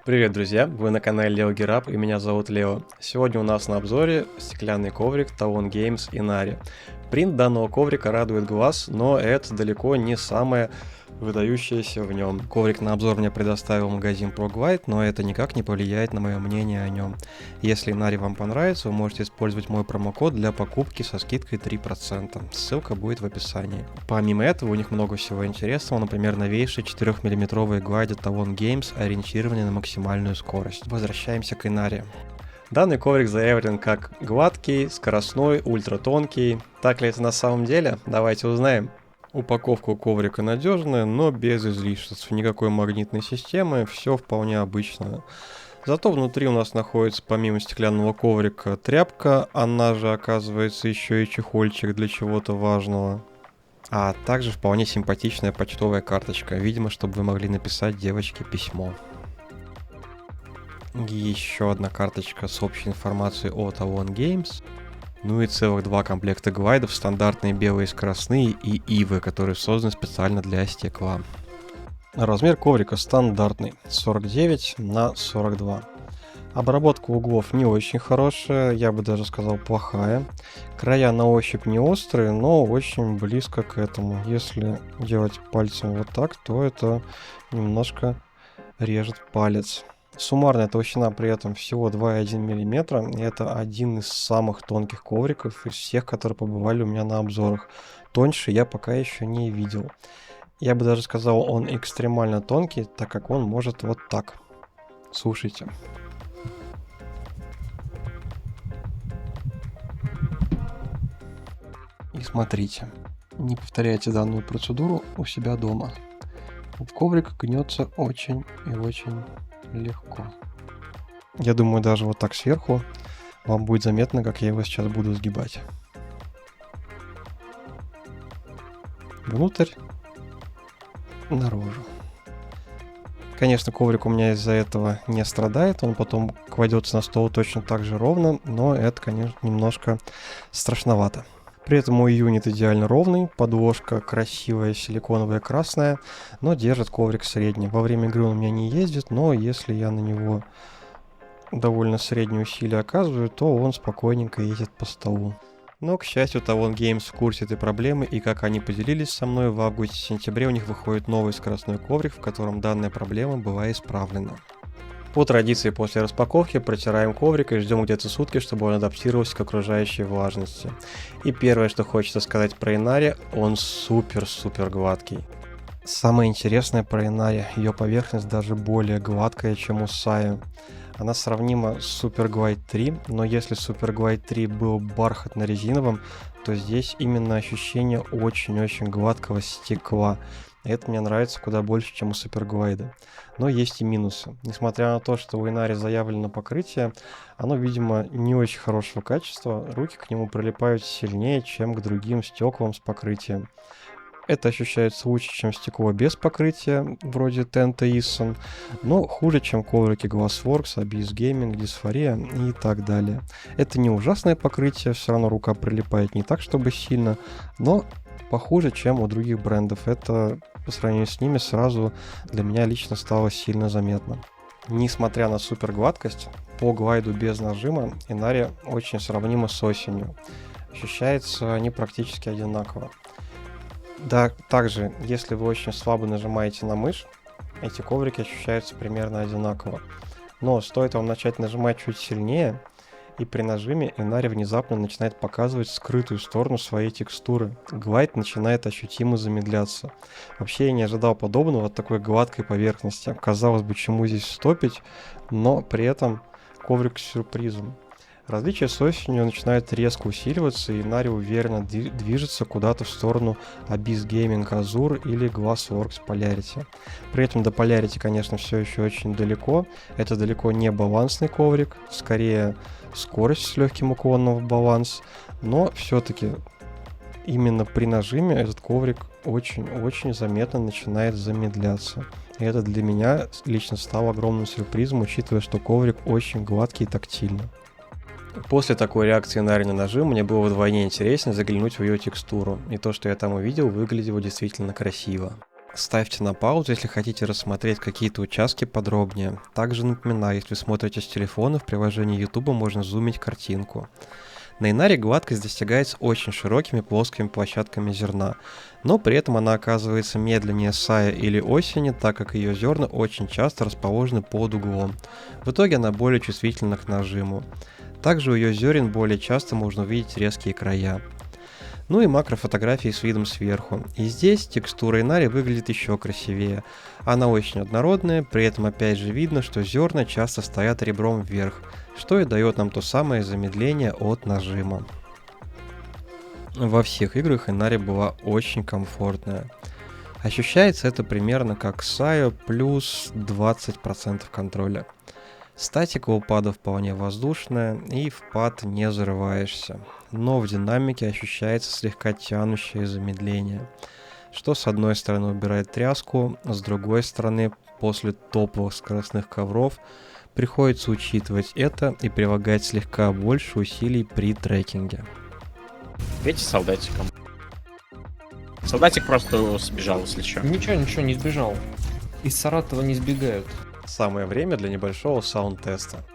Привет, друзья! Вы на канале Leo Gear Up, и меня зовут Лео. Сегодня у нас на обзоре стеклянный коврик Talon Games Inari. Принт данного коврика радует глаз, но это далеко не самое выдающееся в нем. Коврик на обзор мне предоставил магазин ProGlide, но это никак не повлияет на мое мнение о нем. Если Inari вам понравится, вы можете использовать мой промокод для покупки со скидкой 3%. Ссылка будет в описании. Помимо этого, у них много всего интересного, например, новейшие 4-мм глади Talon Games, ориентированные на максимальную скорость. Возвращаемся к Inari. Данный коврик заявлен как гладкий, скоростной, ультратонкий. Так ли это на самом деле? Давайте узнаем. Упаковка у коврика надежная, но без излишеств. Никакой магнитной системы, все вполне обычное. Зато внутри у нас находится помимо стеклянного коврика тряпка, она же оказывается еще и чехольчик для чего-то важного. А также вполне симпатичная почтовая карточка, видимо, чтобы вы могли написать девочке письмо. Еще одна карточка с общей информацией о Talon Games. Ну и целых два комплекта глайдов, стандартные белые скоростные и ивы, которые созданы специально для стекла. Размер коврика стандартный, 49 на 42. Обработка углов не очень хорошая, я бы даже сказал плохая. Края на ощупь не острые, но очень близко к этому. Если делать пальцем вот так, то это немножко режет палец. Суммарная толщина при этом всего 2,1 мм, и это один из самых тонких ковриков из всех, которые побывали у меня на обзорах. Тоньше я пока еще не видел. Я бы даже сказал, он экстремально тонкий, так как он может вот так. Слушайте. И смотрите. Не повторяйте данную процедуру у себя дома. Коврик гнется очень и очень легко. Я думаю, даже вот так сверху вам будет заметно, как я его сейчас буду сгибать. Внутрь, наружу. Конечно, коврик у меня из-за этого не страдает, он потом кладется на стол точно так же ровно, но это, конечно, немножко страшновато. При этом мой юнит идеально ровный, подложка красивая, силиконовая, красная, но держит коврик средний. Во время игры он у меня не ездит, но если я на него довольно средние усилия оказываю, то он спокойненько едет по столу. Но, к счастью, Talon Games в курсе этой проблемы, и как они поделились со мной, в августе-сентябре у них выходит новый скоростной коврик, в котором данная проблема была исправлена. По традиции после распаковки протираем коврик и ждем где-то сутки, чтобы он адаптировался к окружающей влажности. И первое, что хочется сказать про Inari, он супер-супер гладкий. Самое интересное про Inari, ее поверхность даже более гладкая, чем у Sai. Она сравнима с Super Glide 3, но если Super Glide 3 был бархатно-резиновым, то здесь именно ощущение очень-очень гладкого стекла. Это мне нравится куда больше, чем у Суперглайда. Но есть и минусы. Несмотря на то, что у Inari заявлено покрытие, оно, видимо, не очень хорошего качества. Руки к нему прилипают сильнее, чем к другим стеклам с покрытием. Это ощущается лучше, чем стекло без покрытия, вроде Tenta Isson, но хуже, чем коврики Glassworks, Abyss Gaming, Dysphoria и так далее. Это не ужасное покрытие, все равно рука прилипает не так, чтобы сильно, но похуже, чем у других брендов. Это по сравнению с ними сразу для меня лично стало сильно заметно. Несмотря на супер гладкость, по глайду без нажима Inari очень сравнима с осенью. Ощущается они практически одинаково. Да, также, если вы очень слабо нажимаете на мышь, эти коврики ощущаются примерно одинаково. Но стоит вам начать нажимать чуть сильнее, и при нажиме Inari внезапно начинает показывать скрытую сторону своей текстуры. Глайд начинает ощутимо замедляться. Вообще я не ожидал подобного от такой гладкой поверхности. Казалось бы, чему здесь стопить, но при этом коврик с сюрпризом. Различия с осенью начинают резко усиливаться, и Inari уверенно движется куда-то в сторону Abyss Gaming Azure или Glassworks Polarity. При этом до Polarity, конечно, все еще очень далеко. Это далеко не балансный коврик, скорее скорость с легким уклоном в баланс, но все-таки именно при нажиме этот коврик очень-очень заметно начинает замедляться. И это для меня лично стало огромным сюрпризом, учитывая, что коврик очень гладкий и тактильный. После такой реакции Inari на нажим мне было вдвойне интересно заглянуть в ее текстуру, и то, что я там увидел, выглядело действительно красиво. Ставьте на паузу, если хотите рассмотреть какие-то участки подробнее. Также напоминаю, если смотрите с телефона, в приложении YouTube можно зумить картинку. На Инаре гладкость достигается очень широкими плоскими площадками зерна, но при этом она оказывается медленнее сая или осени, так как ее зерна очень часто расположены под углом. В итоге она более чувствительна к нажиму. Также у ее зерен более часто можно увидеть резкие края. Ну и макрофотографии с видом сверху. И здесь текстура Инари выглядит еще красивее. Она очень однородная, при этом опять же видно, что зерна часто стоят ребром вверх, что и дает нам то самое замедление от нажима. Во всех играх Инари была очень комфортная. Ощущается это примерно как Сая плюс 20% контроля. Статика у пада вполне воздушная, и в пад не зарываешься. Но в динамике ощущается слегка тянущее замедление, что с одной стороны убирает тряску, с другой стороны после топовых скоростных ковров приходится учитывать это и прилагать слегка больше усилий при трекинге. Видите солдатиком? Солдатик просто сбежал, если что. Ничего не сбежал. Из Саратова не сбегают. Самое время для небольшого саунд-теста.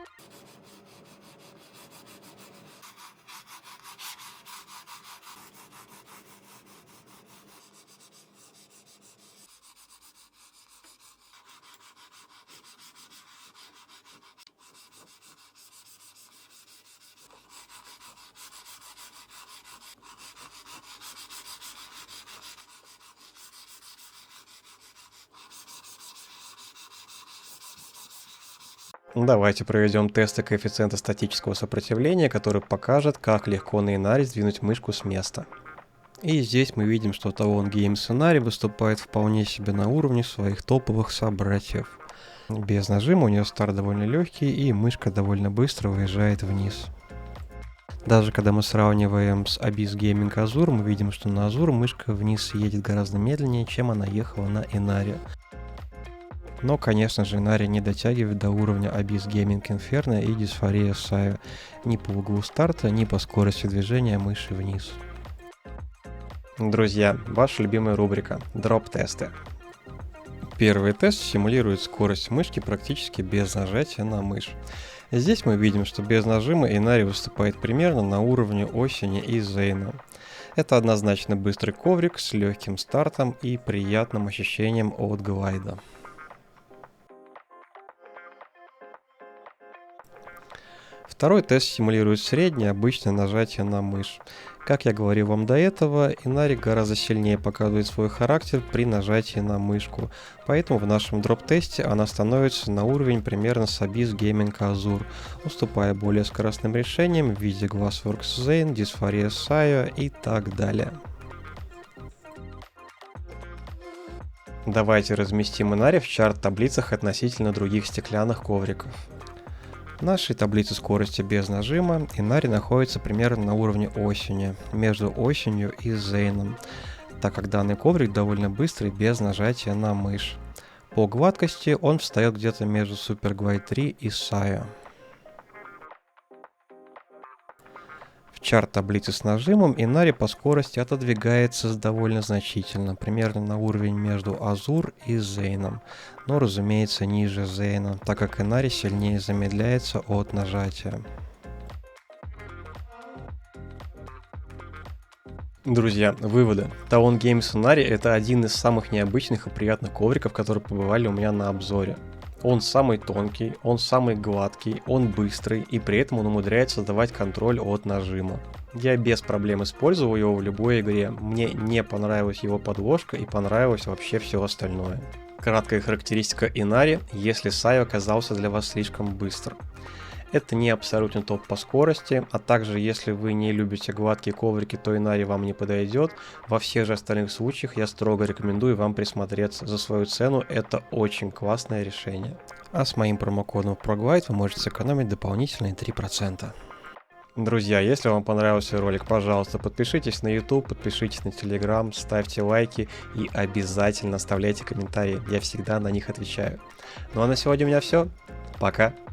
Давайте проведем тесты коэффициента статического сопротивления, который покажет, как легко на Инаре сдвинуть мышку с места. И здесь мы видим, что Talon Games Inari выступает вполне себе на уровне своих топовых собратьев. Без нажима у нее старт довольно легкий, и мышка довольно быстро выезжает вниз. Даже когда мы сравниваем с Abyss Gaming Azure, мы видим, что на Azure мышка вниз едет гораздо медленнее, чем она ехала на Инаре. Но, конечно же, Инари не дотягивает до уровня Abyss Gaming Inferno и Dysphoria Saya ни по углу старта, ни по скорости движения мыши вниз. Друзья, ваша любимая рубрика дроп-тесты. Первый тест симулирует скорость мышки практически без нажатия на мышь. Здесь мы видим, что без нажима Инари выступает примерно на уровне осени и Зейна. Это однозначно быстрый коврик с легким стартом и приятным ощущением от глайда. Второй тест симулирует среднее обычное нажатие на мышь. Как я говорил вам до этого, Инари гораздо сильнее показывает свой характер при нажатии на мышку, поэтому в нашем дроп-тесте она становится на уровень примерно с Abyss Gaming Azure, уступая более скоростным решениям в виде Glassworks Zane, Dysphoria Saya и так далее. Давайте разместим Инари в чарт-таблицах относительно других стеклянных ковриков. В нашей таблице скорости без нажима Инари находится примерно на уровне осени, между осенью и Зейном, так как данный коврик довольно быстрый без нажатия на мышь. По гладкости он встает где-то между Super Glide 3 и Saya. В чарт таблицы с нажимом Инари по скорости отодвигается довольно значительно, примерно на уровень между Azure и Зейном, но разумеется ниже Зейна, так как Инари сильнее замедляется от нажатия. Друзья, выводы. Talon Games Inari — это один из самых необычных и приятных ковриков, которые побывали у меня на обзоре. Он самый тонкий, он самый гладкий, он быстрый, и при этом он умудряется давать контроль от нажима. Я без проблем использовал его в любой игре, мне не понравилась его подложка и понравилось вообще все остальное. Краткая характеристика Инари, если Сай оказался для вас слишком быстр. Это не абсолютно топ по скорости, а также если вы не любите гладкие коврики, то Инари вам не подойдет. Во всех же остальных случаях я строго рекомендую вам присмотреться. За свою цену это очень классное решение. А с моим промокодом ProGlide вы можете сэкономить дополнительные 3%. Друзья, если вам понравился ролик, пожалуйста, подпишитесь на YouTube, подпишитесь на Telegram, ставьте лайки и обязательно оставляйте комментарии. Я всегда на них отвечаю. Ну а на сегодня у меня все. Пока.